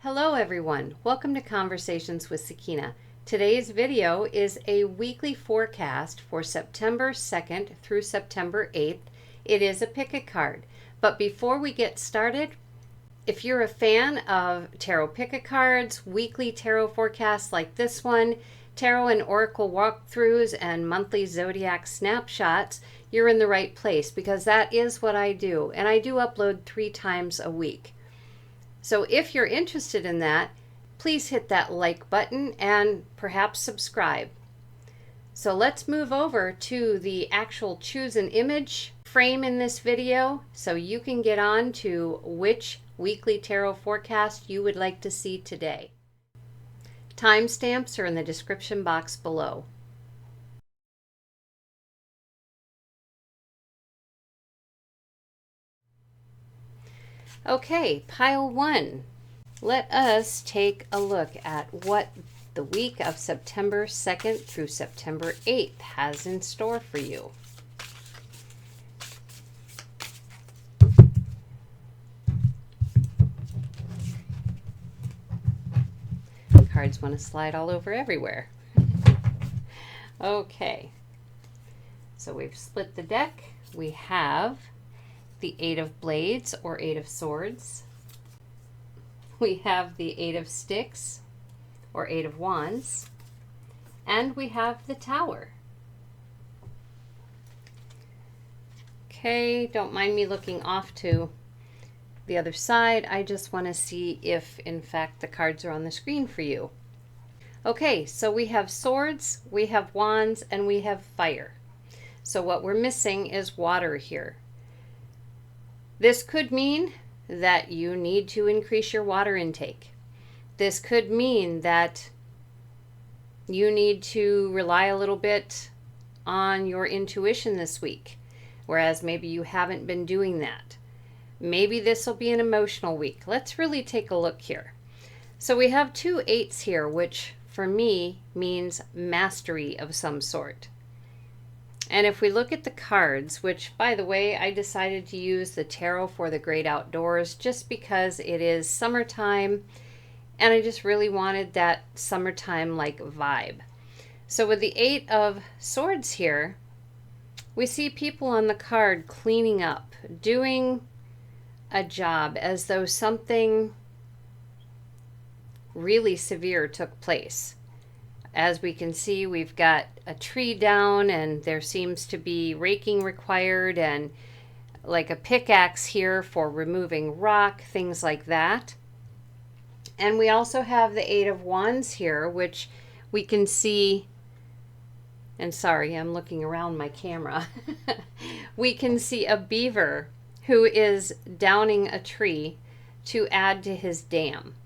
Hello everyone, welcome to Conversations with Sakina. Today's video is a weekly forecast for September 2nd through September 8th. It is a pick a card, but before we get started, if you're a fan of tarot pick a cards, weekly tarot forecasts like this one, tarot and oracle walkthroughs, and monthly zodiac snapshots, you're in the right place because that is what I do, and I do upload 3 times a week. So if you're interested in that, please hit that like button and perhaps subscribe. So let's move over to the actual choose an image frame in this video so you can get on to which weekly tarot forecast you would like to see today. Timestamps are in the description box below. Okay, pile 1. Let us take a look at what the week of September 2nd through September 8th has in store for you. Cards want to slide all over everywhere. Okay, so we've split the deck. We have the 8 of Blades or 8 of Swords. We have the 8 of Sticks or 8 of Wands. And we have the Tower. Okay, don't mind me looking off to the other side. I just want to see if, in fact, the cards are on the screen for you. Okay, so we have Swords, we have Wands, and we have Fire. So what we're missing is water here. This could mean that you need to increase your water intake. This could mean that you need to rely a little bit on your intuition this week, whereas maybe you haven't been doing that. Maybe this will be an emotional week. Let's really take a look here. So we have 2 8s here, which for me means mastery of some sort. And if we look at the cards, which, by the way, I decided to use the Tarot for the Great Outdoors just because it is summertime and I just really wanted that summertime-like vibe. So with the 8 of Swords here, we see people on the card cleaning up, doing a job as though something really severe took place. As we can see, we've got a tree down and there seems to be raking required and like a pickaxe here for removing rock, things like that. And we also have the 8 of Wands here, which we can see, and sorry, I'm looking around my camera. We can see a beaver who is downing a tree to add to his dam.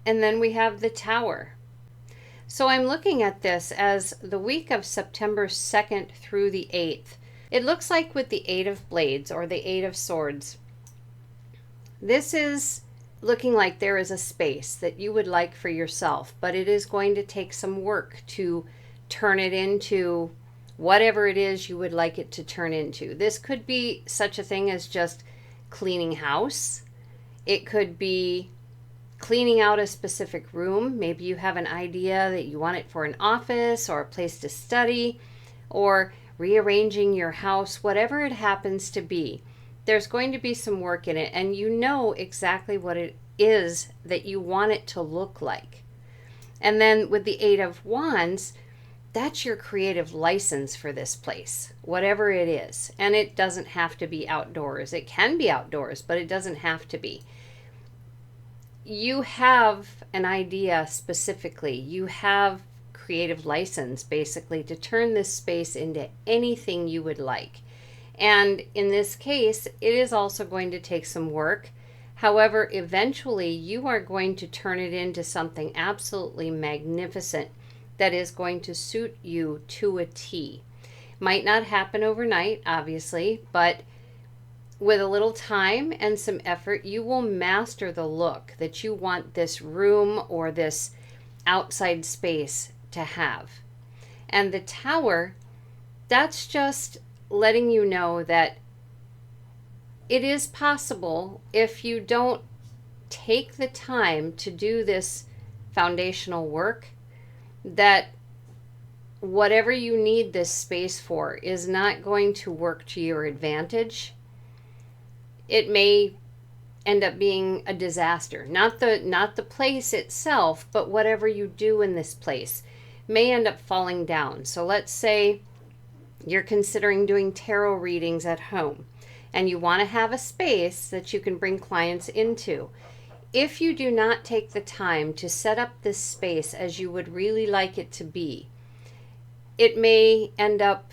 And then we have the Tower. So I'm looking at this as the week of September 2nd through the 8th. It looks like with the 8 of Blades or the 8 of Swords, this is looking like there is a space that you would like for yourself, but it is going to take some work to turn it into whatever it is you would like it to turn into. This could be such a thing as just cleaning house. It could be cleaning out a specific room. Maybe you have an idea that you want it for an office or a place to study, or rearranging your house, whatever it happens to be. There's going to be some work in it, and you know exactly what it is that you want it to look like. And then with the 8 of Wands, that's your creative license for this place, whatever it is. And it doesn't have to be outdoors. It can be outdoors, but it doesn't have to be. You have an idea specifically. You have creative license basically to turn this space into anything you would like. And in this case, it is also going to take some work. However, eventually you are going to turn it into something absolutely magnificent that is going to suit you to a T. Might not happen overnight, obviously, but with a little time and some effort, you will master the look that you want this room or this outside space to have. And the Tower, that's just letting you know that it is possible if you don't take the time to do this foundational work, that whatever you need this space for is not going to work to your advantage. It may end up being a disaster. Not the place itself, but whatever you do in this place may end up falling down. So let's say you're considering doing tarot readings at home and you want to have a space that you can bring clients into. If you do not take the time to set up this space as you would really like it to be, it may end up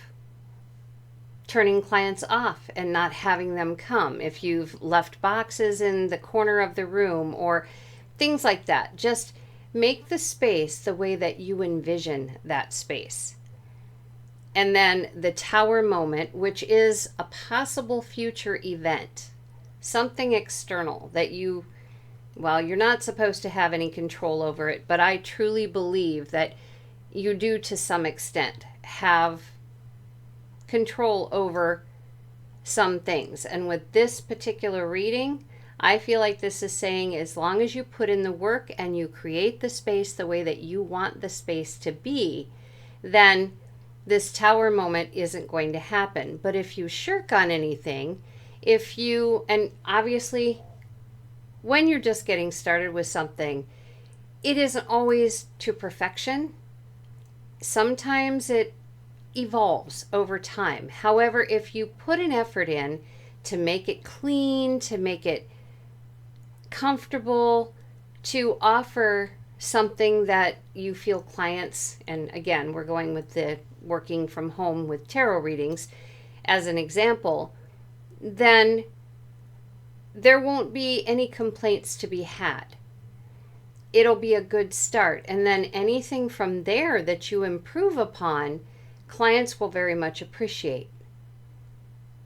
turning clients off and not having them come. If you've left boxes in the corner of the room or things like that, just make the space the way that you envision that space. And then the tower moment, which is a possible future event, something external that you're not supposed to have any control over it, but I truly believe that you do to some extent have control over some things. And with this particular reading, I feel like this is saying as long as you put in the work and you create the space the way that you want the space to be, then this tower moment isn't going to happen. But if you shirk on anything, and obviously when you're just getting started with something, it isn't always to perfection. Sometimes it evolves over time. However, if you put an effort in to make it clean, to make it comfortable, to offer something that you feel clients, and again, we're going with the working from home with tarot readings as an example, then there won't be any complaints to be had. It'll be a good start. And then anything from there that you improve upon, clients will very much appreciate.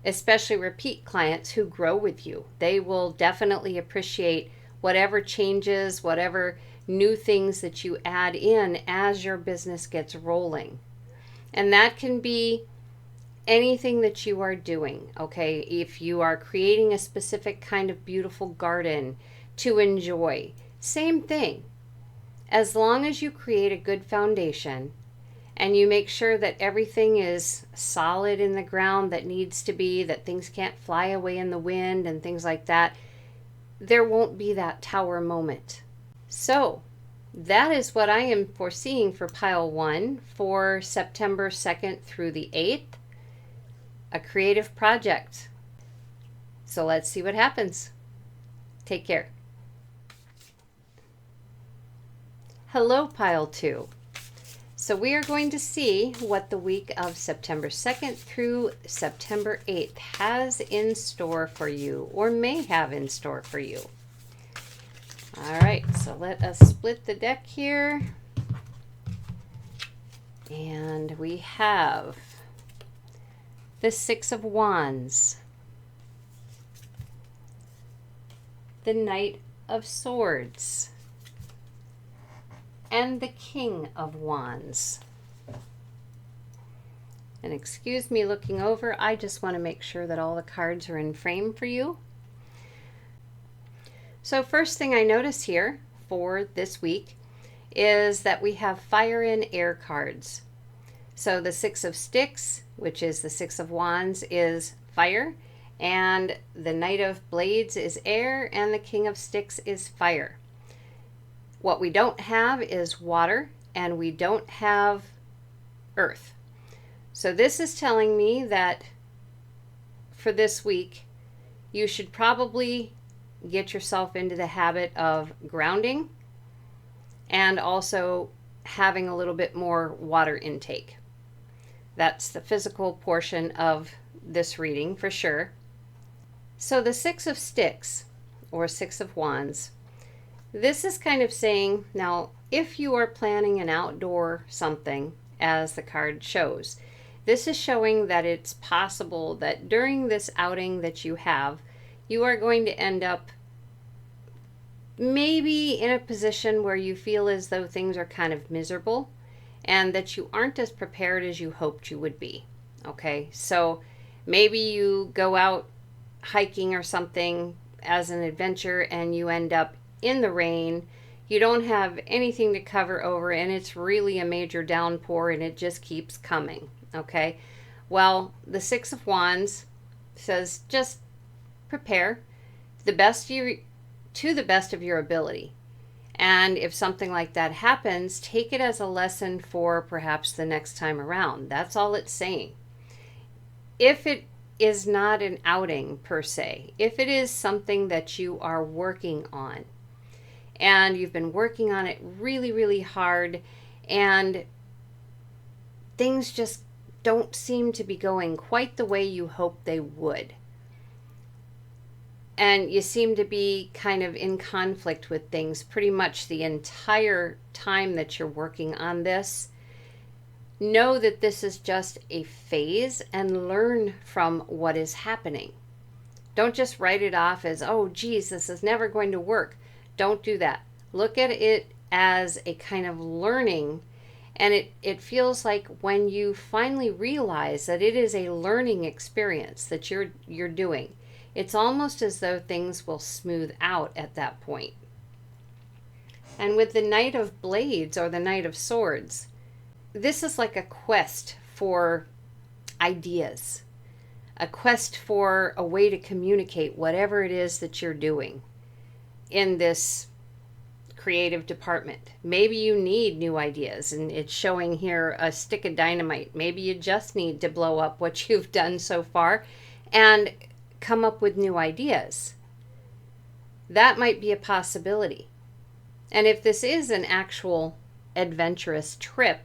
Especially repeat clients who grow with you. They will definitely appreciate whatever changes, whatever new things that you add in as your business gets rolling. And that can be anything that you are doing, okay? If you are creating a specific kind of beautiful garden to enjoy, same thing. As long as you create a good foundation and you make sure that everything is solid in the ground that needs to be, that things can't fly away in the wind and things like that, there won't be that tower moment. So that is what I am foreseeing for pile 1 for September 2nd through the 8th, a creative project. So let's see what happens. Take care. Hello, pile 2. So we are going to see what the week of September 2nd through September 8th has in store for you, or may have in store for you. All right, so let us split the deck here. And we have the Six of Wands, the Knight of Swords, and the King of Wands. And excuse me looking over, I just want to make sure that all the cards are in frame for you. So first thing I notice here for this week is that we have fire and air cards. So the Six of Sticks, which is the Six of Wands, is fire, and the Knight of Blades is air, and the King of Sticks is fire. What we don't have is water, and we don't have earth. So this is telling me that for this week, you should probably get yourself into the habit of grounding and also having a little bit more water intake. That's the physical portion of this reading for sure. So the Six of Sticks, or Six of Wands, this is kind of saying, now, if you are planning an outdoor something, as the card shows, this is showing that it's possible that during this outing that you have, you are going to end up maybe in a position where you feel as though things are kind of miserable and that you aren't as prepared as you hoped you would be. Okay, so maybe you go out hiking or something as an adventure and you end up in the rain. You don't have anything to cover over, and it's really a major downpour, and it just keeps coming. Okay? Well, the Six of Wands says just prepare to the best of your ability. And if something like that happens, take it as a lesson for perhaps the next time around. That's all it's saying. If it is not an outing per se, if it is something that you are working on, and you've been working on it really, really hard, and things just don't seem to be going quite the way you hoped they would, and you seem to be kind of in conflict with things pretty much the entire time that you're working on this, know that this is just a phase and learn from what is happening. Don't just write it off as, oh, geez, this is never going to work. Don't do that. Look at it as a kind of learning, and it feels like when you finally realize that it is a learning experience that you're doing, it's almost as though things will smooth out at that point. And with the Knight of Blades or the Knight of Swords, this is like a quest for ideas, a quest for a way to communicate whatever it is that you're doing in this creative department. Maybe you need new ideas, and it's showing here a stick of dynamite. Maybe you just need to blow up what you've done so far and come up with new ideas. That might be a possibility. And if this is an actual adventurous trip,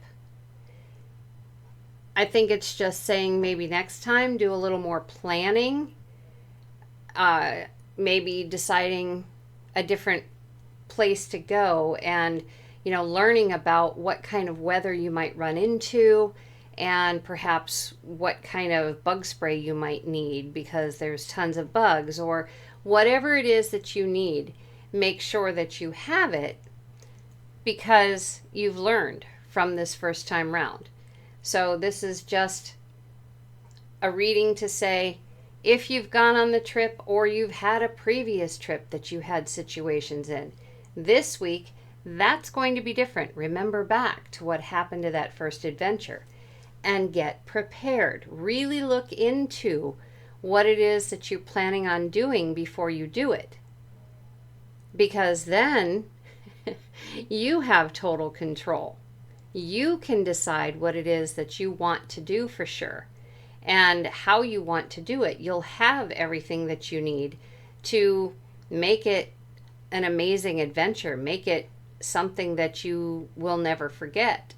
I think it's just saying maybe next time do a little more planning, maybe deciding a different place to go, and learning about what kind of weather you might run into, and perhaps what kind of bug spray you might need because there's tons of bugs, or whatever it is that you need. Make sure that you have it because you've learned from this first time round. So this is just a reading to say, if you've gone on the trip or you've had a previous trip that you had situations in, this week, that's going to be different. Remember back to what happened to that first adventure and get prepared. Really look into what it is that you're planning on doing before you do it. Because then you have total control. You can decide what it is that you want to do for sure and how you want to do it. You'll have everything that you need to make it an amazing adventure, make it something that you will never forget.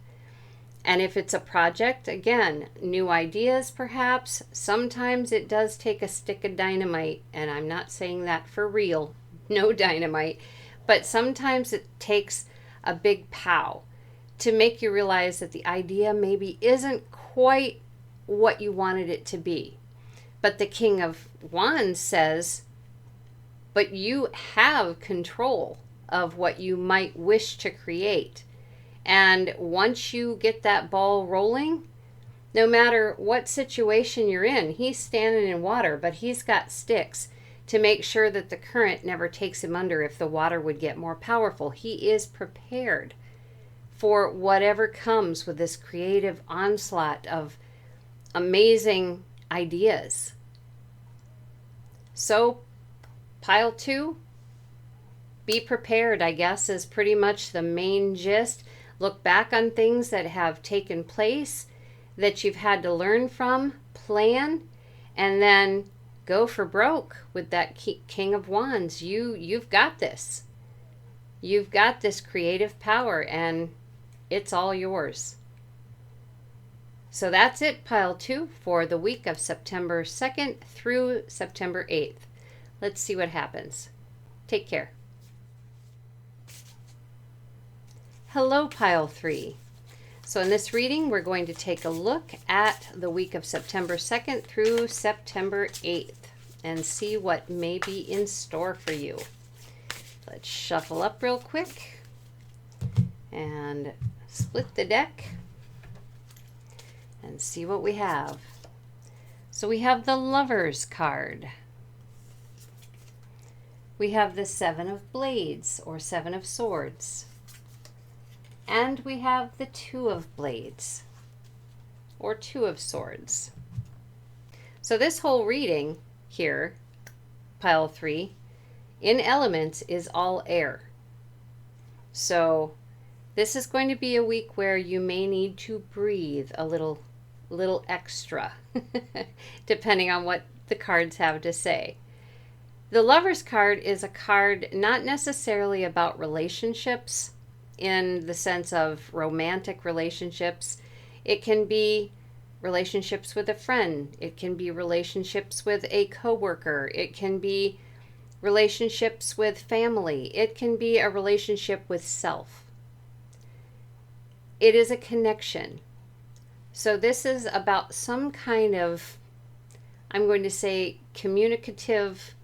And if it's a project, again, new ideas perhaps. Sometimes it does take a stick of dynamite, and I'm not saying that for real, no dynamite, but sometimes it takes a big pow to make you realize that the idea maybe isn't quite what you wanted it to be. But the King of Wands says, but you have control of what you might wish to create. And once you get that ball rolling, no matter what situation you're in, he's standing in water, but he's got sticks to make sure that the current never takes him under if the water would get more powerful. He is prepared for whatever comes with this creative onslaught of amazing ideas. So, pile 2, be prepared, I guess, is pretty much the main gist. Look back on things that have taken place that you've had to learn from, plan, and then go for broke with that King of Wands. You've got this. You've got this creative power, and it's all yours. So that's it, pile 2, for the week of September 2nd through September 8th. Let's see what happens. Take care. Hello, pile 3. So in this reading, we're going to take a look at the week of September 2nd through September 8th and see what may be in store for you. Let's shuffle up real quick and split the deck and see what we have. So we have the Lovers card, We have the Seven of Blades, or Seven of Swords. And we have the Two of Blades, or Two of Swords. So this whole reading here, pile 3, in elements is all air. So this is going to be a week where you may need to breathe a little extra, depending on what the cards have to say. The Lover's card is a card not necessarily about relationships in the sense of romantic relationships. It can be relationships with a friend. It can be relationships with a coworker. It can be relationships with family. It can be a relationship with self. It is a connection. So this is about some kind of, I'm going to say, communicative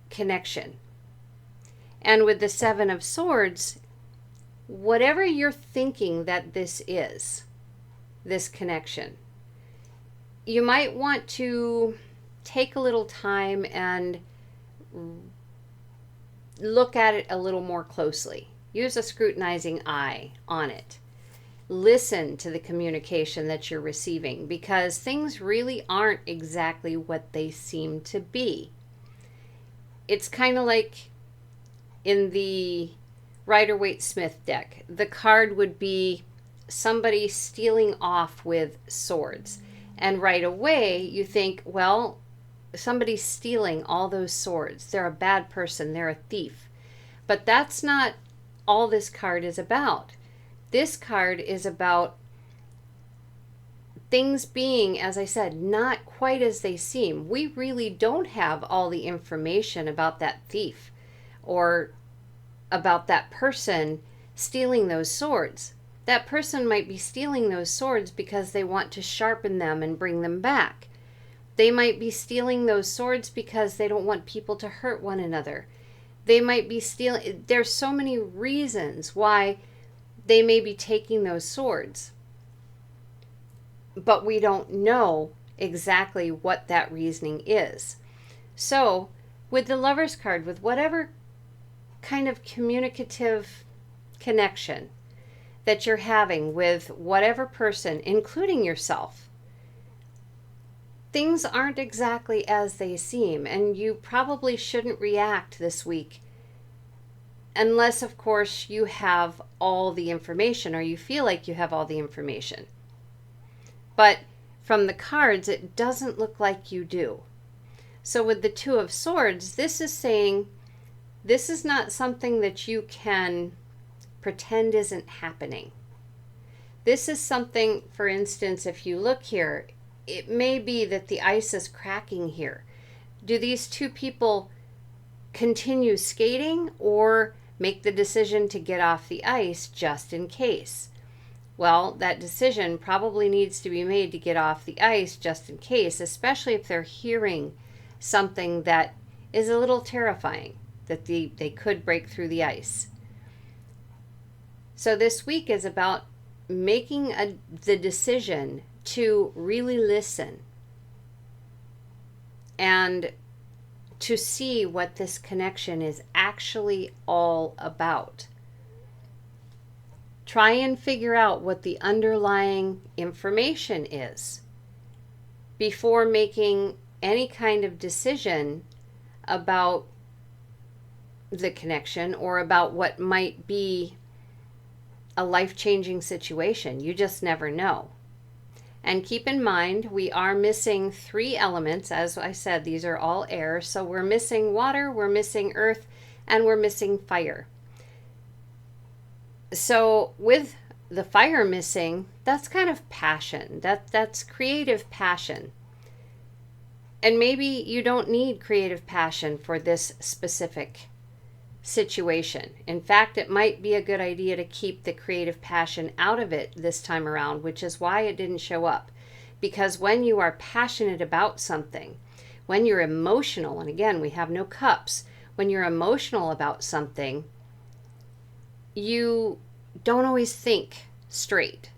connection. And with the Seven of Swords, whatever you're thinking that this is, this connection, you might want to take a little time and look at it a little more closely. Use a scrutinizing eye on it. Listen to the communication that you're receiving, because things really aren't exactly what they seem to be. It's kind of like in the Rider-Waite-Smith deck. The card would be somebody stealing off with swords. And right away you think, well, somebody's stealing all those swords. They're a bad person. They're a thief. But that's not all this card is about. This card is about things being, as I said, not quite as they seem. We really don't have all the information about that thief or about that person stealing those swords. That person might be stealing those swords because they want to sharpen them and bring them back. They might be stealing those swords because they don't want people to hurt one another. They might be stealing. There's so many reasons why they may be taking those swords. But we don't know exactly what that reasoning is. So with the Lover's card, with whatever kind of communicative connection that you're having with whatever person, including yourself, things aren't exactly as they seem, and you probably shouldn't react this week unless, of course, you have all the information or you feel like you have all the information. But from the cards, it doesn't look like you do. So with the Two of Swords, this is saying this is not something that you can pretend isn't happening. This is something, for instance, if you look here, it may be that the ice is cracking here. Do these two people continue skating or make the decision to get off the ice just in case? Well, that decision probably needs to be made to get off the ice just in case, especially if they're hearing something that is a little terrifying, that they could break through the ice. So this week is about making the decision to really listen and to see what this connection is actually all about. Try and figure out what the underlying information is before making any kind of decision about the connection or about what might be a life-changing situation. You just never know. And keep in mind, we are missing 3 elements. As I said, these are all air. So we're missing water, we're missing earth, and we're missing fire. So with the fire missing, that's kind of passion. That's creative passion. And maybe you don't need creative passion for this specific situation. In fact, it might be a good idea to keep the creative passion out of it this time around, which is why it didn't show up. Because when you are passionate about something, when you're emotional, and again, we have no cups, when you're emotional about something, you don't always think straight.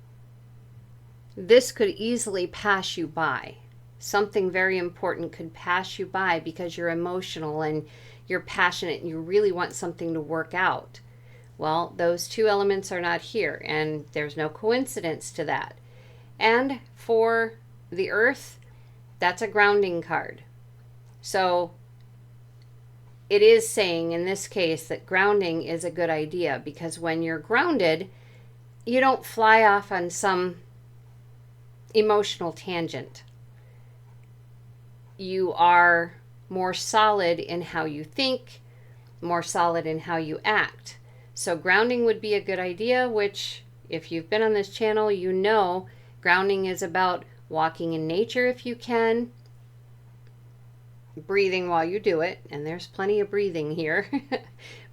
This could easily pass you by. something very important could pass you by because you're emotional and you're passionate and you really want something to work out. Well, those two elements are not here, and there's no coincidence to that. And for the earth, that's a grounding card. So it is saying in this case that grounding is a good idea, because when you're grounded, you don't fly off on some emotional tangent. You are more solid in how you think, more solid in how you act. So grounding would be a good idea, which if you've been on this channel, you know grounding is about walking in nature if you can, breathing while you do it, and there's plenty of breathing here.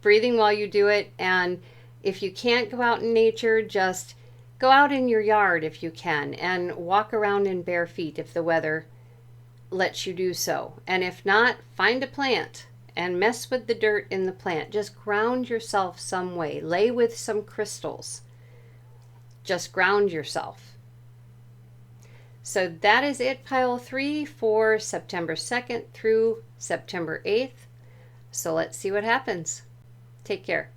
Breathing while you do it, and if you can't go out in nature, just go out in your yard if you can, and walk around in bare feet if the weather lets you do so. And if not, find a plant and mess with the dirt in the plant. Just ground yourself some way. Lay with some crystals. Just ground yourself. So that is it, pile 3 for September 2nd through September 8th. So let's see what happens. Take care.